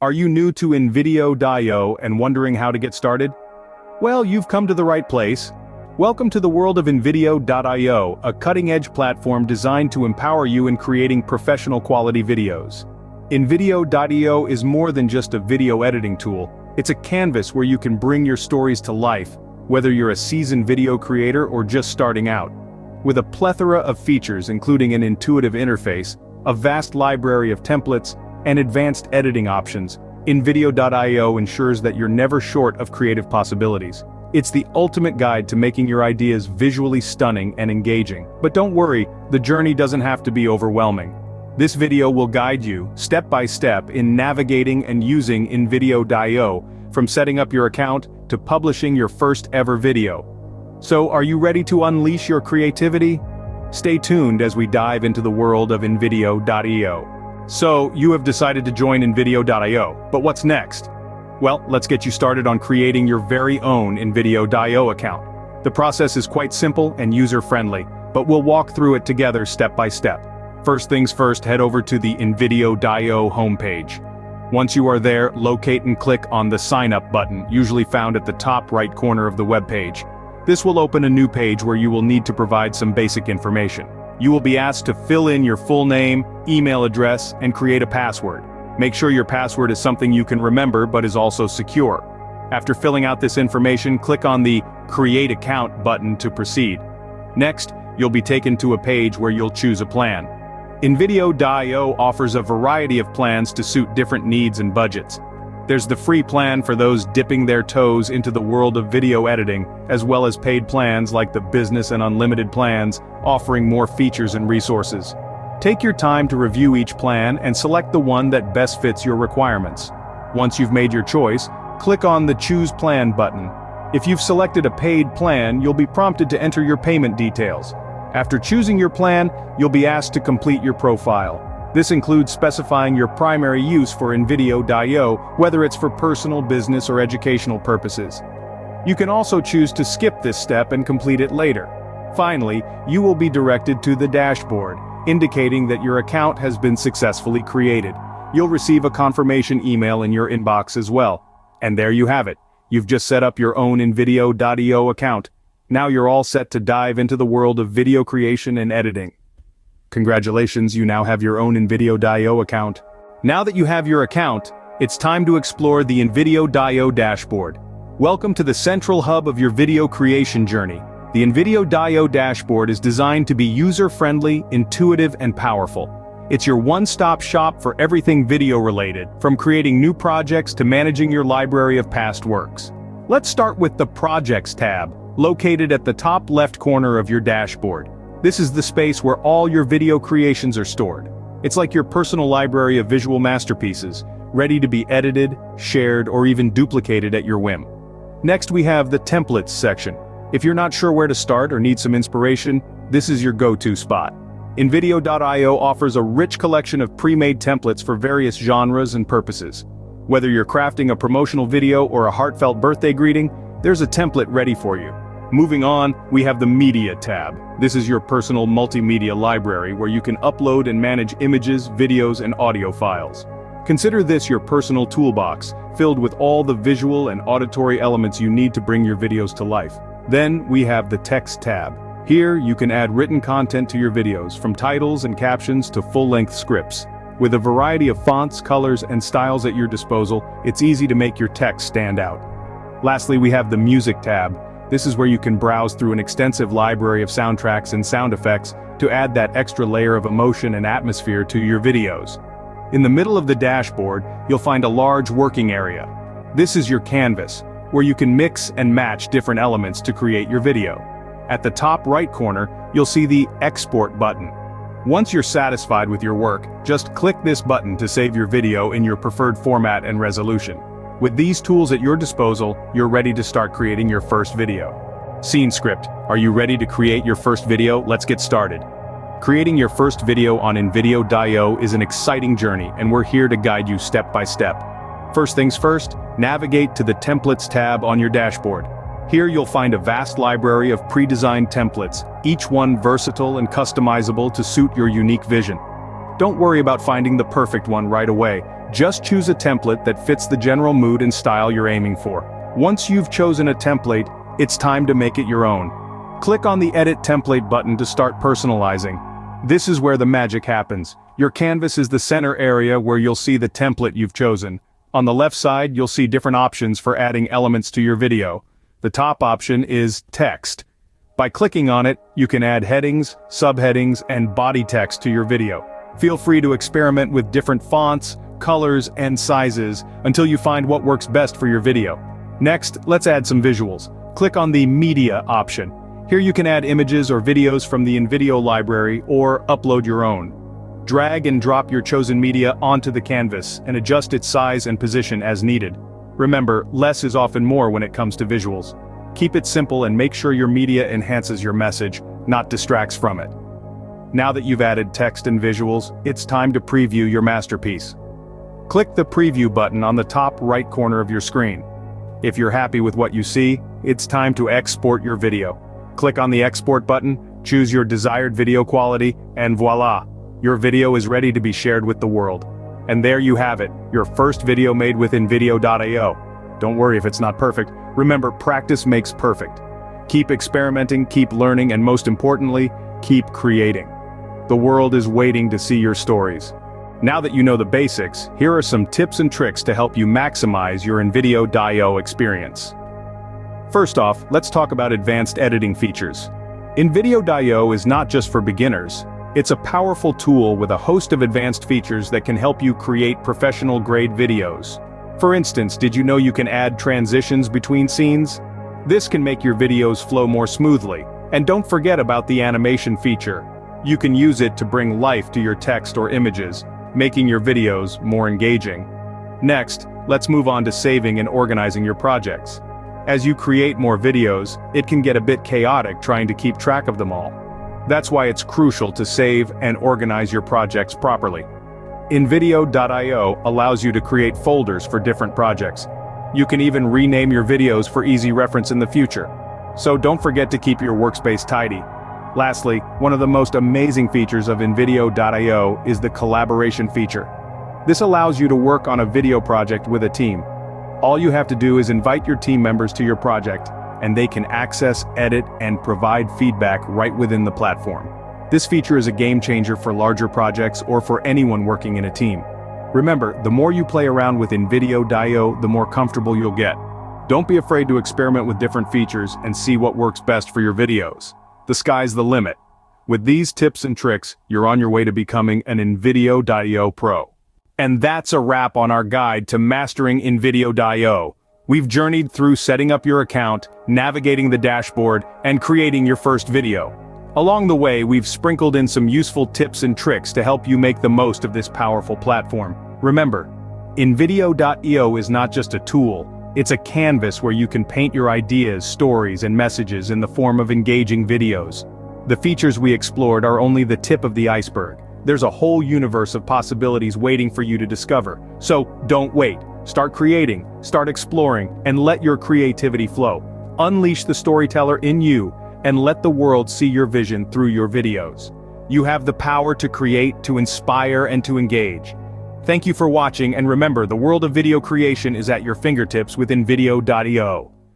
Are you new to Invideo.io and wondering how to get started? Well, you've come to the right place. Welcome to the world of Invideo.io, a cutting-edge platform designed to empower you in creating professional quality videos. Invideo.io is more than just a video editing tool. It's a canvas where you can bring your stories to life, whether you're a seasoned video creator or just starting out. With a plethora of features including an intuitive interface, a vast library of templates, and advanced editing options, Invideo.io ensures that you're never short of creative possibilities. It's the ultimate guide to making your ideas visually stunning and engaging. But don't worry, the journey doesn't have to be overwhelming. This video will guide you, step by step, in navigating and using Invideo.io, from setting up your account to publishing your first ever video. So, are you ready to unleash your creativity? Stay tuned as we dive into the world of Invideo.io. So, you have decided to join Invideo.io, but what's next? Well, let's get you started on creating your very own Invideo.io account. The process is quite simple and user-friendly, but we'll walk through it together step by step. First things first, head over to the Invideo.io homepage. Once you are there, locate and click on the Sign Up button, usually found at the top right corner of the web page. This will open a new page where you will need to provide some basic information. You will be asked to fill in your full name, email address, and create a password. Make sure your password is something you can remember but is also secure. After filling out this information, click on the Create Account button to proceed. Next, you'll be taken to a page where you'll choose a plan. Invideo.io offers a variety of plans to suit different needs and budgets. There's the free plan for those dipping their toes into the world of video editing, as well as paid plans like the Business and Unlimited plans, offering more features and resources. Take your time to review each plan and select the one that best fits your requirements. Once you've made your choice, click on the Choose Plan button. If you've selected a paid plan, you'll be prompted to enter your payment details. After choosing your plan, you'll be asked to complete your profile. This includes specifying your primary use for Invideo.io, whether it's for personal, business, or educational purposes. You can also choose to skip this step and complete it later. Finally, you will be directed to the dashboard, indicating that your account has been successfully created. You'll receive a confirmation email in your inbox as well. And there you have it. You've just set up your own Invideo.io account. Now you're all set to dive into the world of video creation and editing. Congratulations, you now have your own Invideo.io account. Now that you have your account, it's time to explore the Invideo.io dashboard. Welcome to the central hub of your video creation journey. The Invideo.io dashboard is designed to be user-friendly, intuitive, and powerful. It's your one-stop shop for everything video-related, from creating new projects to managing your library of past works. Let's start with the Projects tab, located at the top left corner of your dashboard. This is the space where all your video creations are stored. It's like your personal library of visual masterpieces, ready to be edited, shared, or even duplicated at your whim. Next, we have the Templates section. If you're not sure where to start or need some inspiration, this is your go-to spot. Invideo.io offers a rich collection of pre-made templates for various genres and purposes. Whether you're crafting a promotional video or a heartfelt birthday greeting, there's a template ready for you. Moving on, we have the Media tab. This is your personal multimedia library where you can upload and manage images, videos, and audio files. Consider this your personal toolbox, filled with all the visual and auditory elements you need to bring your videos to life. Then, we have the Text tab. Here, you can add written content to your videos, from titles and captions to full-length scripts. With a variety of fonts, colors, and styles at your disposal, it's easy to make your text stand out. Lastly, we have the Music tab. This is where you can browse through an extensive library of soundtracks and sound effects to add that extra layer of emotion and atmosphere to your videos. In the middle of the dashboard, you'll find a large working area. This is your canvas, where you can mix and match different elements to create your video. At the top right corner, you'll see the Export button. Once you're satisfied with your work, just click this button to save your video in your preferred format and resolution. With these tools at your disposal, you're ready to start creating your first video. Scene script. Are you ready to create your first video? Let's get started. Creating your first video on Invideo.io is an exciting journey, and we're here to guide you step by step. First things first, navigate to the Templates tab on your dashboard. Here you'll find a vast library of pre-designed templates, each one versatile and customizable to suit your unique vision. Don't worry about finding the perfect one right away. Just choose a template that fits the general mood and style you're aiming for. Once you've chosen a template, it's time to make it your own. Click on the Edit Template button to start personalizing. This is where the magic happens. Your canvas is the center area where you'll see the template you've chosen. On the left side, you'll see different options for adding elements to your video. The top option is Text. By clicking on it, you can add headings, subheadings, and body text to your video. Feel free to experiment with different fonts, colors, and sizes until you find what works best for your video. Next, let's add some visuals. Click on the Media option. Here you can add images or videos from the InVideo library or upload your own. Drag and drop your chosen media onto the canvas and adjust its size and position as needed. Remember, less is often more when it comes to visuals. Keep it simple and make sure your media enhances your message, not distracts from it. Now that you've added text and visuals, it's time to preview your masterpiece. Click the Preview button on the top right corner of your screen. If you're happy with what you see, it's time to export your video. Click on the Export button, choose your desired video quality, and voila! Your video is ready to be shared with the world. And there you have it, your first video made with Invideo.io. Don't worry if it's not perfect. Remember, practice makes perfect. Keep experimenting, keep learning, and most importantly, keep creating. The world is waiting to see your stories. Now that you know the basics, here are some tips and tricks to help you maximize your Invideo.io experience. First off, let's talk about advanced editing features. Invideo.io is not just for beginners. It's a powerful tool with a host of advanced features that can help you create professional-grade videos. For instance, did you know you can add transitions between scenes? This can make your videos flow more smoothly. And don't forget about the animation feature. You can use it to bring life to your text or images, making your videos more engaging. Next, let's move on to saving and organizing your projects. As you create more videos, it can get a bit chaotic trying to keep track of them all. That's why it's crucial to save and organize your projects properly. Invideo.io allows you to create folders for different projects. You can even rename your videos for easy reference in the future. So don't forget to keep your workspace tidy. Lastly, one of the most amazing features of Invideo.io is the collaboration feature. This allows you to work on a video project with a team. All you have to do is invite your team members to your project, and they can access, edit, and provide feedback right within the platform. This feature is a game changer for larger projects or for anyone working in a team. Remember, the more you play around with Invideo.io, the more comfortable you'll get. Don't be afraid to experiment with different features and see what works best for your videos. The sky's the limit. With these tips and tricks, you're on your way to becoming an Invideo.io pro. And that's a wrap on our guide to mastering Invideo.io. We've journeyed through setting up your account, navigating the dashboard, and creating your first video. Along the way, we've sprinkled in some useful tips and tricks to help you make the most of this powerful platform. Remember, Invideo.io is not just a tool, it's a canvas where you can paint your ideas, stories, and messages in the form of engaging videos. The features we explored are only the tip of the iceberg. There's a whole universe of possibilities waiting for you to discover. So, don't wait. Start creating, start exploring, and let your creativity flow. Unleash the storyteller in you, and let the world see your vision through your videos. You have the power to create, to inspire, and to engage. Thank you for watching, and remember, the world of video creation is at your fingertips with Invideo.io.